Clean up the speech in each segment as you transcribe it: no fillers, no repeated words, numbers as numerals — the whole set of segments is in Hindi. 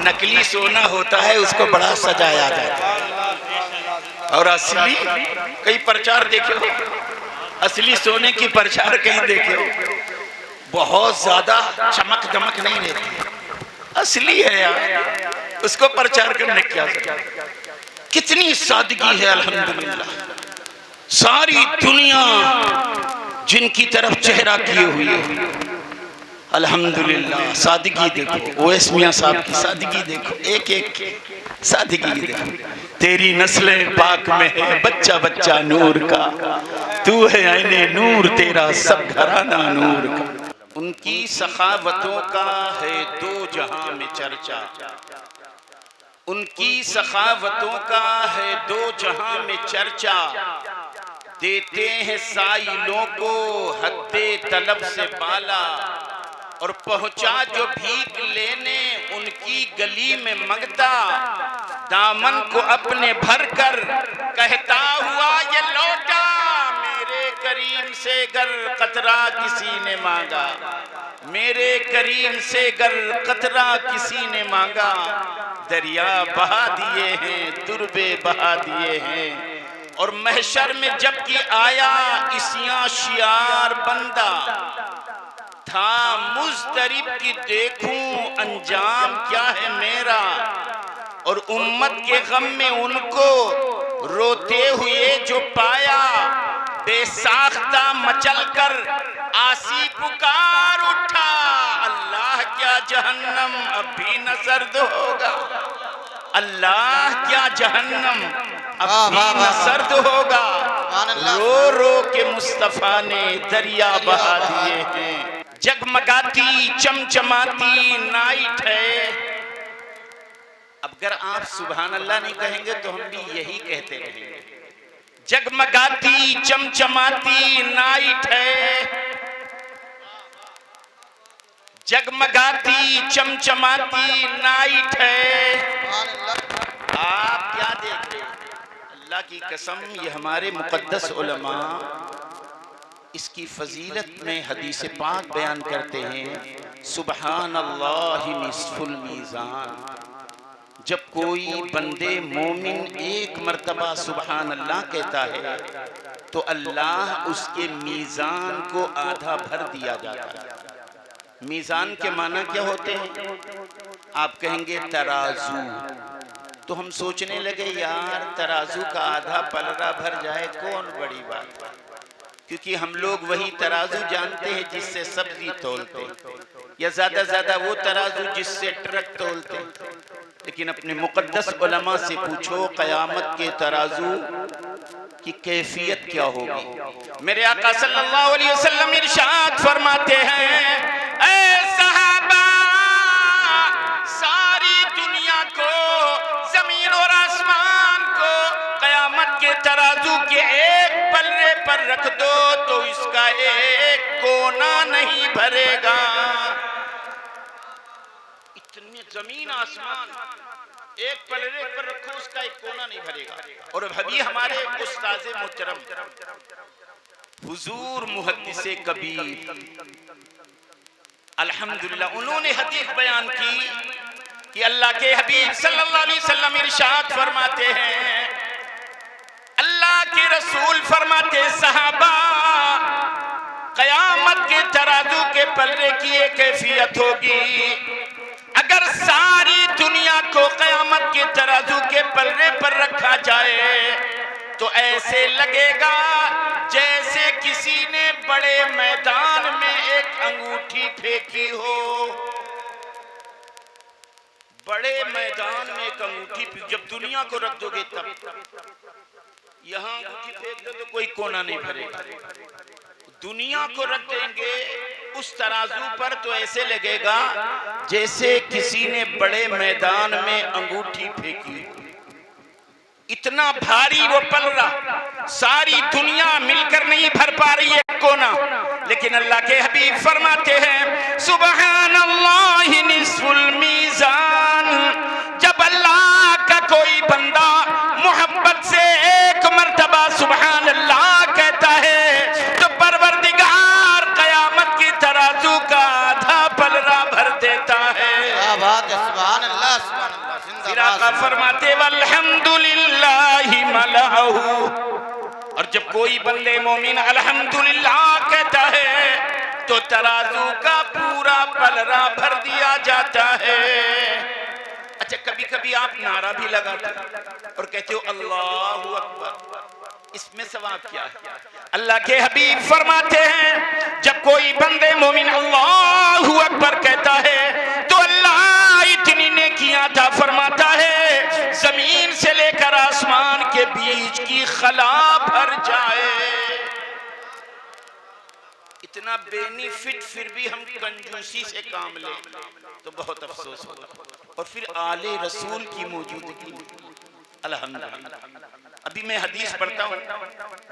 नकली सोना होता है उसको बड़ा सजाया जाता है, और असली कई प्रचार देखे हो, असली सोने की प्रचार कहीं देखे हो, बहुत ज्यादा चमक दमक नहीं रहती, असली है यार, उसको प्रचार करने क्या जरूरत। कितनी सादगी है अल्हम्दुलिल्लाह। सारी दुनिया जिनकी तरफ चेहरा किए हुए है, अल्हम्दुलिल्लाह सादगी देखो, ओवैस मियां साहब की सादगी देखो, एक एक सादगी देखो। तेरी नस्लें पाक में है बच्चा बच्चा नूर का, तू है आईने नूर तेरा सब घराना नूर का। उनकी सखावतों का है दो जहां में चर्चा, उनकी सखावतों का है दो जहां में चर्चा, देते हैं साइलों को हद्दे तलब से बाला, और पहुंचा जो भीख लेने उनकी गली में मंगता, दामन को अपने भर कर कहता हुआ ये लौटा, मेरे करीम से गर कतरा किसी ने मांगा, मेरे करीम से गर कतरा किसी ने मांगा, दरिया बहा दिए हैं तुरबे बहा दिए हैं, और महशर में जबकि आया इसियां शियार बंदा, था मुस्तरिब की देखूं अंजाम क्या है मेरा, और उम्मत के गम में उनको रोते हुए जो पाया, बेसाख्ता मचल कर आसी पुकार उठा, अल्लाह क्या जहन्नम अब भी न सर्द होगा, अल्लाह क्या जहन्नम अब भी न सर्द होगा, रो रो के मुस्तफा ने दरिया बहा दिए हैं। जगमगाती चमचमाती नाइट है। अब अगर आप सुभान अल्लाह नहीं कहेंगे तो हम भी यही कहते रहेंगे। जगमगाती चमचमाती नाइट है, जगमगाती चमचमाती नाइट है। आप क्या देख रहे हैं? अल्लाह की कसम, ये हमारे मुकद्दस उलमा इसकी फजीलत में हदीस पाक बयान करते हैं, सुबहान अल्लाह निस्फुल मीज़ान। जब कोई बंदे मोमिन एक मर्तबा सुबहान अल्लाह कहता है तो अल्लाह उसके मीज़ान को आधा भर दिया जाता है। मीज़ान के माना क्या होते हैं? आप कहेंगे तराजू, तो हम सोचने लगे यार तराजू का आधा पलड़ा भर जाए कौन बड़ी बात है, क्योंकि हम लोग वही तराजू जानते हैं जिससे सब्जी तोलते, या ज्यादा वो तराजू जिससे ट्रक तोलते। लेकिन अपने मुकद्दस उलमा से पूछो क़यामत के तराजू की कैफियत क्या होगी। मेरे आका सल्लल्लाहु अलैहि वसल्लम इरशाद फरमाते हैं, ऐ सहाबा, सारी दुनिया को, जमीन और आसमान को क़यामत के तराजू के एक पल्ले पर रख दो तो इसका एक कोना नहीं भरेगा। इतने जमीन आसमान एक पल्ले पर रखो, उसका एक कोना नहीं भरेगा। और अभी हमारे उस्ताज़े मुहतरम हुजूर मुहद्दिसे कबीर अल्हम्दुलिल्लाह, उन्होंने हदीस बयान की कि अल्लाह के हबीब सल्लल्लाहु अलैहि वसल्लम इरशाद फरमाते हैं, अल्लाह के रसूल फरमाते, सहाबा, क़यामत के तराजू के पल्ले की एक कैफियत होगी, अगर सारी दुनिया को क़यामत के तराजू के पल्ले पर रखा जाए तो ऐसे लगेगा जैसे किसी ने बड़े मैदान में एक अंगूठी फेंकी हो। बड़े मैदान में एक अंगूठी, जब दुनिया को रख दोगे तब, यहाँ अंगूठी फेंक दो तो कोई कोना नहीं भरेगा। दुनिया को रख देंगे उस तराजू पर तो ऐसे लगेगा जैसे किसी ने बड़े मैदान में अंगूठी फेंकी। इतना भारी वो पलड़ा, सारी दुनिया मिलकर नहीं भर पा रही है कोना। लेकिन अल्लाह के हबीब फरमाते हैं, सुबहान अल्लाह निस्फुल मीज़ान। जब अल्लाह का कोई बंदा मोहब्बत से एक मर्तबा सुबहान अल्लाह कहता है तो परवरदिगार क़यामत की तराजू का आधा पलड़ा भर देता है। क्या बात है, सुभान अल्लाह फिर आका फरमाते वल्हम्दुलिल्लाहि मलअहू। और जब कोई बंदे मोमिन अल्हम्दुलिल्लाह कहता है तो तराजू का पूरा पलरा भर दिया जाता है। अच्छा, कभी कभी आप नारा भी लगाते और कहते हो अल्लाहु अकबर, इसमें सवाब क्या है? अल्लाह के हबीब फरमाते हैं जब कोई बंदे मोमिन अल्लाहु अकबर कहता है तो अल्लाह इतनी नेकियां अता फरमाता है जमीन से लेकर आसमान के बीच की खला भर जाए। इतना बेनिफिट फिर भी हम कंजूसी से काम ले तो बहुत अफसोस होगा। और फिर आले रसूल की मौजूदगी अल्हम्दुलिल्लाह। अभी मैं हदीस पढ़ता हूँ,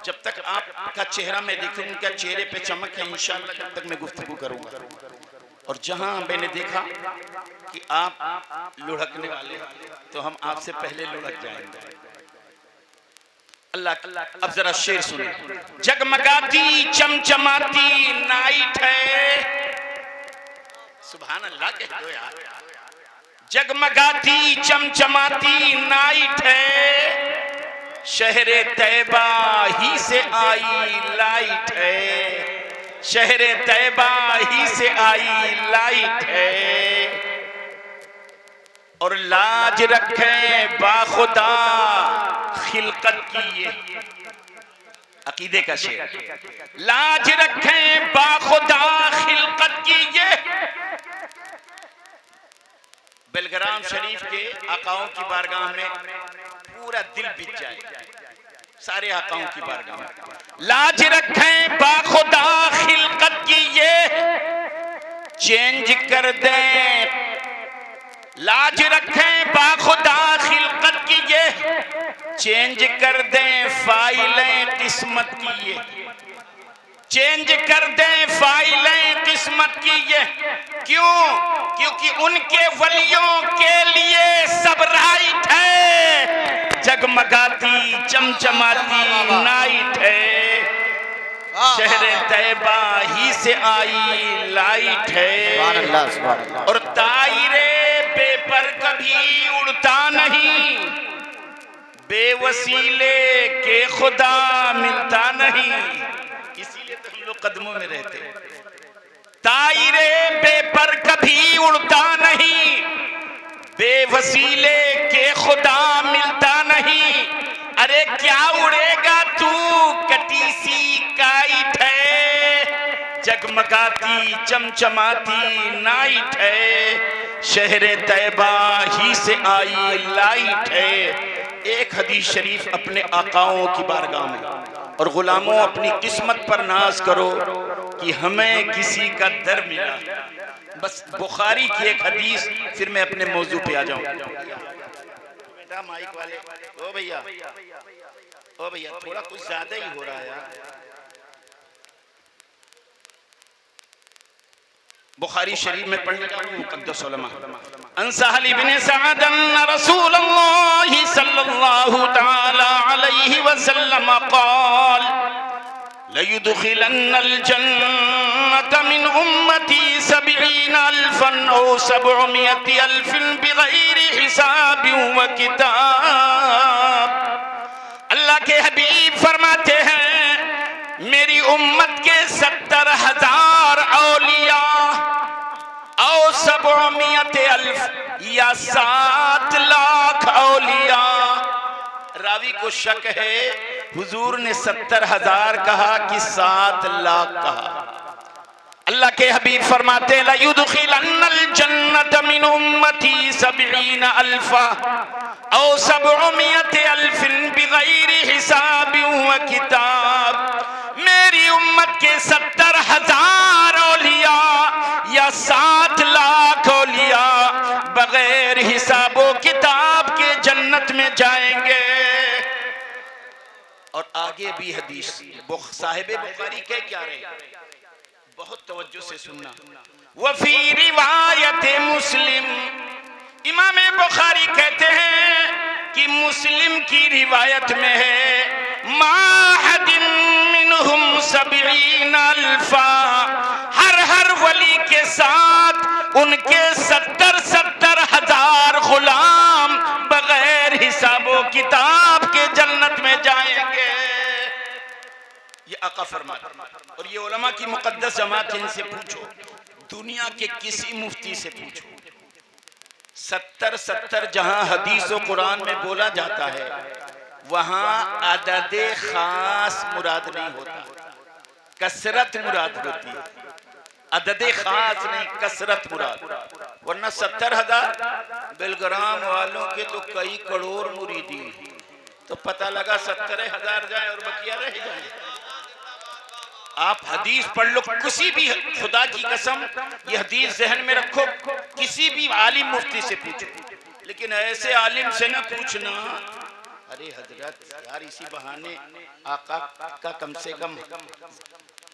जब तक आपका चेहरा मैं देखूं, उनका चेहरे पे चमक है इंशाअल्लाह, जब तक मैं गुफ्तगू करूंगा। और जहां मैंने देखा कि आप लुढ़कने वाले तो हम आपसे पहले लुढ़क जाएंगे। अल्लाह, अब जरा शेर सुने। जगमगाती चमचमाती नाइट है, सुभान अल्लाह कह दो यार। जगमगाती चमचमाती नाइट है, शहरे तैबा ही से आई लाइट है, शहरे तैबा ही से आई लाइट है। और लाज रखे बाखुदा खिलकत की, ये अकीदे का शेर। लाज रखे बाखुदा खिलकत की, ये बेलग्राम शरीफ के आकाओं की बारगाह में पूरा दिल बीत जाए, सारे आकाओं की बारगाह में। लाज रखें बाखुदा खिलकत की, ये चेंज कर दें। लाज रखें बाखुदा खिलकत की, ये चेंज कर दें फाइलें किस्मत की, ये चेंज कर दें फाइलें किस्मत की, ये क्यों? क्योंकि उनके वलियों के लिए सब राइट है। जगमगाती चमचमाती नाइट है, शहरे तैबा ही से आई लाइट है। और तायरे बेपर कभी उड़ता नहीं, बेवसीले के खुदा मिलता नहीं, इसीलिए तो हम लोग कदमों में रहते हैं। तायरे बेपर कभी उड़ता नहीं, बेवसीले के खुदा मिलता नहीं। अरे क्या उड़ेगा तू, कटी सी काइट है, जगमगाती चमचमाती नाइट है, शहरे तैबा ही से आई लाइट है। एक हदीस शरीफ अपने आकाओं की बारगाह में, और गुलामों अपनी किस्मत पर नाज करो कि हमें किसी का दर मिला। बस बुखारी की एक हदीस, फिर मैं अपने मौजू पे आ जाऊं। बेटा माइक वाले, ओ भैया, ओ भैया, थोड़ा कुछ ज्यादा ही हो रहा है यार। बुखारी शरीफ में पढ़ने का मुक़द्दस उलमा अन सहल इब्न सअद अन रसूलुल्लाह सल्लल्लाहु तआला अलैहि वसल्लम क़ाल लयुदखिलन्नल जन्नत मिन उम्मती 70,000 औ 700,000 बिगैरि हिसाब व किताब। अल्लाह के हबीब फरमाते हैं मेरी उम्मत के 70,000 औलिया और 700,000 या 7 लाख औलिया। रावी को शक है हुजूर ने 70,000 कहा कि 7 लाख कहा। अल्लाह के हबीब फरमाते ला युदखिलन्नल जन्नत मिन उम्मती 70,000 औ 700,000 बिगैरि हिसाब व किताब। मेरी उम्मत के 70,000 औलिया या 7 लाख औलिया बगैर हिसाबो किताब के जन्नत में जाएंगे। और आगे भी हदीस साहिब बुखारी कह क्या रहे, बहुत तवज्जो से सुनना। वफी रिवायत मुस्लिम, इमाम बुखारी कहते हैं कि मुस्लिम की रिवायत में है माहदिन मिनहुम 70,000, हर वली के साथ उनके 70,000 किताब के जन्नत में जाएंगे। ये आका फरमाते। और ये उलमा की मुकद्दस जमात है, इनसे पूछो, दुनिया के किसी मुफ्ती से पूछो, 70 जहां हदीस और कुरान में बोला जाता है वहां अदद खास मुराद नहीं होता, कसरत मुराद होती है। अदद खास नहीं, कसरत मुराद। वरना 70,000 बेलग्राम वालों के तो कई करोड़ मुरीदी, तो पता लगा 70,000 जाए और बकिया रह जाए। आप हदीस पढ़ लो, किसी भी, खुदा की कसम ये हदीस जहन में रखो, किसी भी आलिम मुफ्ती से पूछो, लेकिन ऐसे आलिम से ना पूछना अरे हजरत यार इसी बहाने आका का कम से कम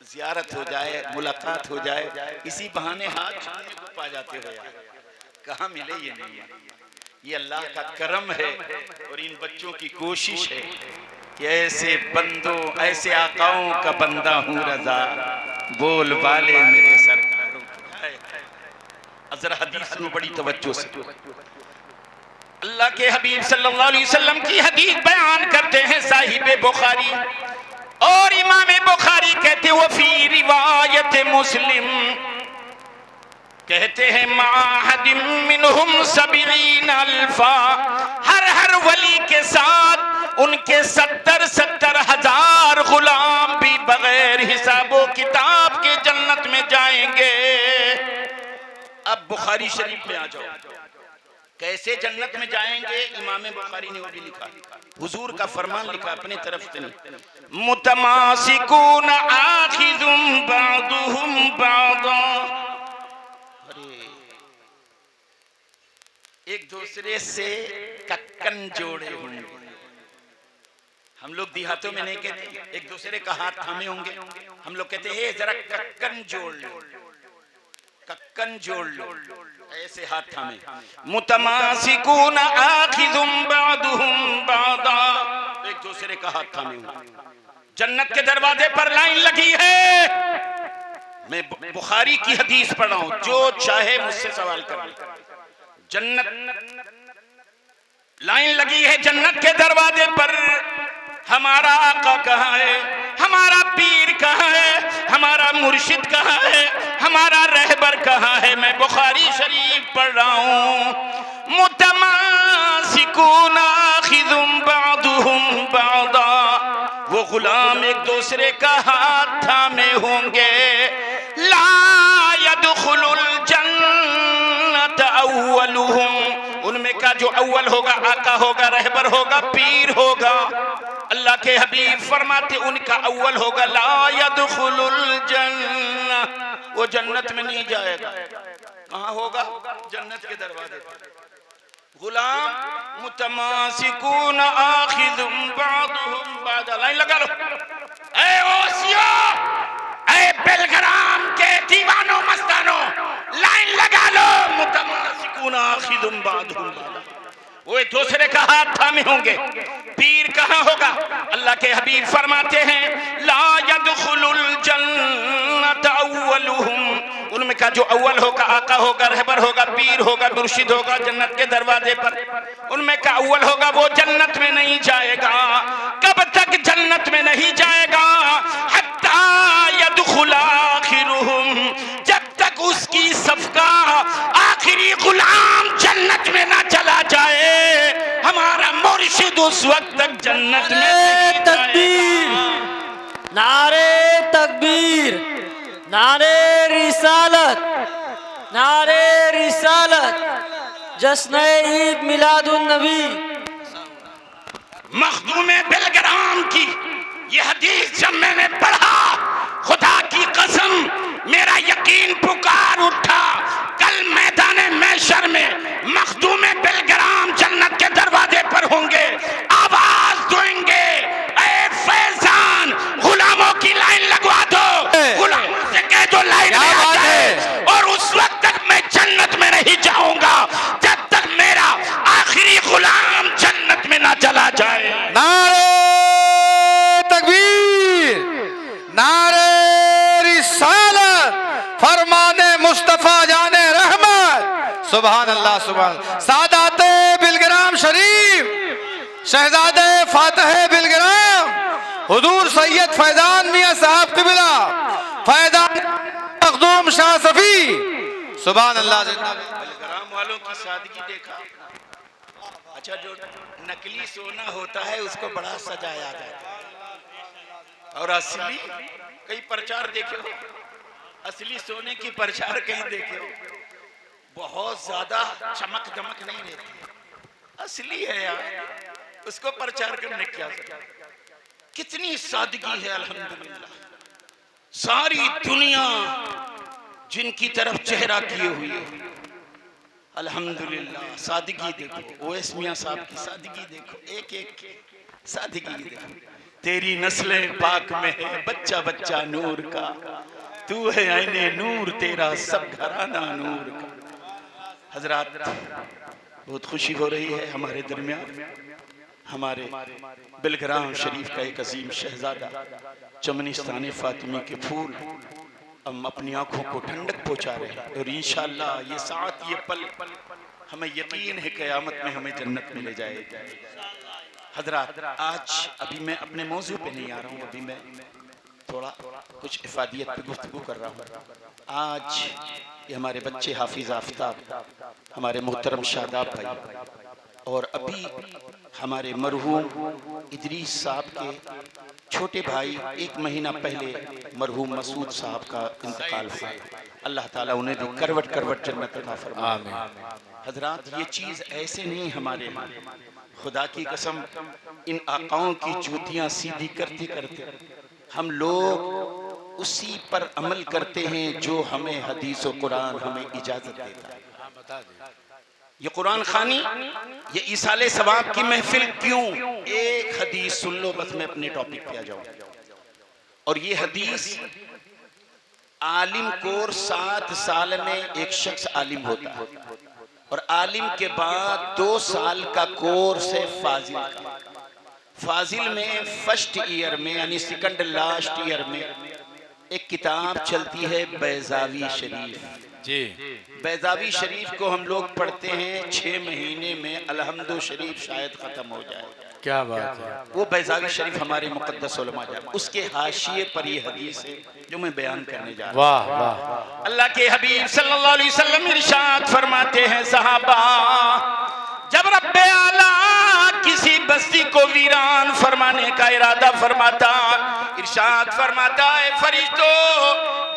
जियारत हो जाए, मुलाकात हो जाए, इसी बहाने हाथ छूने को पा जाते हो यार। कहाँ मिले ये नहीं है, ये अल्लाह का करम है और इन बच्चों की कोशिश है कि ऐसे बंदों, ऐसे आकाओं का बंदा हूँ रजा, बोल बाले मेरे सरकारों। जरा हदीस में बड़ी तवज्जो से अल्लाह के हबीब सल्लल्लाहु अलैहि वसल्लम की हदीस बयान करते हैं साहिब बुखारी, और इमाम बुखारी कहते वो फी रिवायत मुस्लिम, कहते हैं माहदिम मिनहुम 70 अल्फा, हर वली के साथ उनके 70 हजार गुलाम भी बगैर हिसाबो किताब के जन्नत में जाएंगे। अब बुखारी शरीफ में आ जाओ, कैसे जन्नत में जाएंगे, इमाम बुखारी ने वो भी लिखा, हुजूर का फरमान लिखा अपने तरफ से नहीं। मुतमासिकून आखिजुम बादुहुम बादा, एक दूसरे से कक्कन जोड़े होंगे। हम लोग देहातों में नहीं कहते एक दूसरे का हाथ थामे होंगे, हम लोग कहते हैं जरा कक्कन जोड़ लो, कक्कन जोड़ लो, ऐसे हाथ थामे। मुतमासिकून आखिजुम बादुहुम बादा, एक दूसरे का हाथ थामे होंगे। जन्नत के दरवाजे पर लाइन लगी है। मैं बुखारी की हदीस पढ़ा हूं, जो चाहे मुझसे सवाल कर ले। जन्नत लाइन लगी है जन्नत के दरवाजे पर। हमारा आका कहाँ है, हमारा पीर कहाँ है, हमारा मुर्शिद कहाँ है, हमारा रहबर कहाँ है। मैं बुखारी शरीफ पढ़ रहा हूँ। मुतमासिकून आखिजुम बादुहुम बादा, वो गुलाम एक दूसरे का हाथ थामे होंगे। ला यदखुलुल जन्नत अव्वलुहुम, उनमें का जो अव्वल होगा आका होगा, रहबर होगा, पीर होगा। अल्लाह के हबीब फरमाते उनका अव्वल होगा। ला यदखुलुल जन्नत, वो जन्नत में नहीं जाएगा। कहाँ होगा? जन्नत के दरवाजे पर। गुलाम मुतमासिकून आखिजुम बादुहुम बादा, लाइन लगा लो। ए ओसियो, ए बेलग्राम के दीवानों मस्तानों, लाइन लगा लो। मुतमासिकून आखिजुम बादुहुम बादा, वो एक दूसरे का हाथ थामे होंगे। पीर कहाँ होगा? अल्लाह के हबीब फरमाते हैं ला यदखुलुल जन्नत अव्वलुहुम, उनमें का जो अव्वल होगा आका होगा, रहबर होगा, पीर होगा, मुर्शिद होगा, जन्नत के दरवाजे पर उनमें का अव्वल होगा, वो जन्नत में नहीं जाएगा। कब तक जन्नत में नहीं जाएगा? हत्ता यदखुल आखिरुहुम, जब तक उसकी सफका आखिरी गुलाम जन्नत में ना चला जाए। हमारा मुर्शिद उस वक्त तक जन्नत में। तकबीर, नारे तकबीर, नारे रिसालत, नारे रिसालत, जश्न ईद मिलादुन नबी। मखदूमे बेलग्राम की ये हदीस जब मैंने पढ़ा, खुदा की कसम मेरा यकीन पुकार उठा। कल मैदान महशर में मखदूमे बेलग्राम जन्नत के दरवाजे पर होंगे, आवाज देंगे, ऐ फैजान गुलामों की लाइन लगवा दो, गुलामों से कह दो लाइन में आ जाए। और उस वक्त तक मैं जन्नत में नहीं जाऊंगा जब तक मेरा आखिरी गुलाम जन्नत में ना चला जाए। नारे तकबीर, नारे रिसालत, फरमाने मुस्तफा जाने रहमत। सुभान अल्लाह, सुभान। सादाते बिलग्राम शरीफ, शहजादे फातह बिलग्राम हुजूर सैयद फैजान मियां साहब क़िबला फैजान मखदूम शाह सफी सुभान अल्लाह। बलग्राम वालों की सादगी देखा। अच्छा, जो नकली सोना होता है उसको बड़ा सजाया जाता है, और असली कई प्रचार देखे हो, असली सोने की प्रचार कहीं देखे हो, बहुत ज्यादा चमक दमक नहीं रहती, असली है यार, उसको प्रचार करने क्या कितनी सादगी है। अल्हम्दुलिल्लाह, सारी दुनिया जिनकी तरफ चेहरा किए हुए है, अल्हम्दुलिल्लाह सादगी देखो। ओवैस मियां साहब की सादगी देखो, एक एक सादगी देखो। तेरी नस्लें पाक में है बच्चा बच्चा नूर का, तू है आईने नूर तेरा सब घराना नूर का। हजरात, बहुत खुशी हो रही है हमारे दरमियान हमारे बिलग्राम शरीफ का एक अजीम शहजादा चमनिस्तान फातिमी के फूल हम अपनी आंखों को ठंडक पहुंचा रहे हैं, और इंशाअल्लाह ये साथ ये पल हमें यकीन है क़यामत में हमें जन्नत में ले जाएगी। हजरात, आज अभी मैं अपने मौजू पे नहीं आ रहा हूँ, अभी मैं थोड़ा कुछ इफादियत पे गुफ्तगू कर रहा हूँ। आज ये हमारे बच्चे हाफिज आफ्ताब, हमारे मोहतरम शादाब भाई, और अभी हमारे मरहूम इदरीस साहब के छोटे भाई 1 महीना पहले मरहूम मसूद साहब का इंतकाल हुआ। अल्लाह ताला उन्हें भी करवट करवट जन्नत अता फरमाए। हजरात, ये चीज़ ऐसे नहीं हमारे यहाँ, खुदा की कसम इन आकाओं की जूतियाँ सीधी करते करते हम लोग उसी पर अमल करते हैं जो हमें हदीस और कुरान हमें इजाज़त देता है। ये कुरान खानी, ये इसाले सवाब की महफिल क्यों? एक हदीस सुन लो बस, मैं अपने टॉपिक पे आ जाऊं। और ये हदीस आलिम कोर 7 साल में एक शख्स आलिम होता है, और आलिम के बाद 2 साल का कोर्स है फाजिल का। फाजिल में फर्स्ट ईयर में यानी सेकंड लास्ट ईयर में एक किताब चलती है बैजावी शरीफ जी। बैजावी शरीफ को हम लोग पढ़ते हैं 6 महीने में, अलहम्दु शरीफ शायद खत्म हो जाए। क्या बात है। वो बैजावी शरीफ हमारे मुक़द्दस उलमा जाए, उसके हाशिए पर ये हदीस है जो मैं बयान करने जा रहा हूँ। वाह वाह। अल्लाह के हबीब सल्लल्लाहु अलैहि वसल्लम इरशाद फरमाते हैं, सहाबा जब रब्बे आला किसी बस्ती को वीरान फरमाने का इरादा फरमाता, इरशाद फरमाता है, फरिश्तों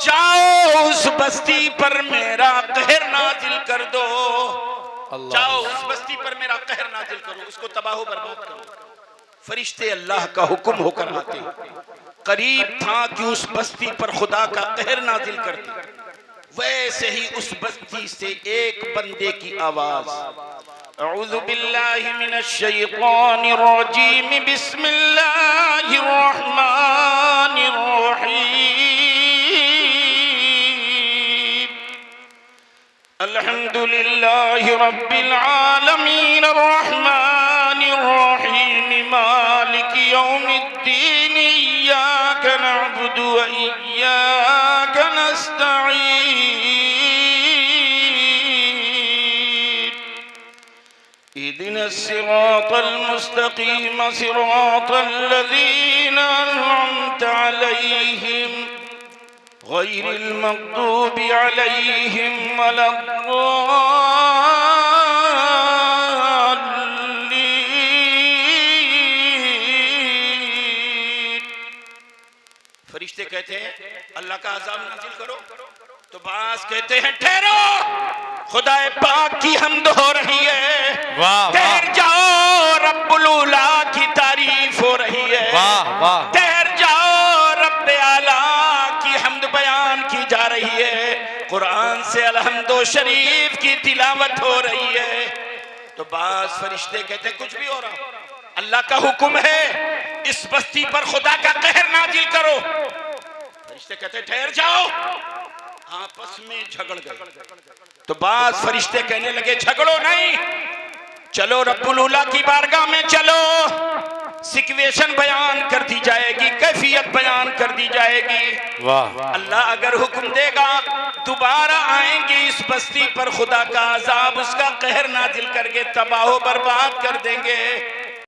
जाओ उस बस्ती पर मेरा कहर नाजिल कर दो, जाओ उस बस्ती पर मेरा कहर नाजिल करो, उसको तबाह बर्बाद करो। फरिश्ते अल्लाह का हुक्म होकर आते, करीब था कि उस बस्ती पर खुदा का कहर नाजिल करते। वैसे ही उस बस्ती से एक बंदे की आवाज, अऊज़ु बिल्लाहि मिनश शैतानिर रजीम, बिस्मिल्लाहिर रहमानिर रहीम, अल्हम्दुलिल्लाहि रब्बिल आलमीन, अर्रहमानिर रहीम, मालिकि यौमिद्दीन, इय्याका नअबुदु व इय्याका नस्तईन, इहदिनस सिरातल मुस्तकीम, सिरातल लज़ीना अनअमता अलैहिम, गैरिल मग़दूबि अलैहिम वलद्दाल्लीन। फरिश्ते कहते हैं अल्लाह का अज़ाब नाज़िल करो, तो बास कहते हैं ठहरो, खुदाए पाक की हम्द हो रही है, ठहर जाओ, रब्बुल उला की तारीफ हो रही है, ठहर जाओ, रब्बे आला की हम्द बयान की जा रही है, कुरान से अलहम्दो शरीफ की तिलावत हो रही है। तो बास फरिश्ते कहते हैं कुछ भी हो रहा, अल्लाह का हुक्म है इस बस्ती पर खुदा का कहर नाजिल करो। फरिश्ते कहते हैं ठहर जाओ, आपस में झगड़ गए। तो बास फरिश्ते कहने लगे झगड़ो नहीं, चलो रब्बुल उला की बारगाह में चलो, सिचुएशन बयान कर दी जाएगी, कैफियत बयान कर दी जाएगी। वाह। अल्लाह अगर हुक्म देगा दोबारा आएंगे इस बस्ती पर खुदा का अजाब, उसका कहर नाजिल करके तबाह बर्बाद कर देंगे।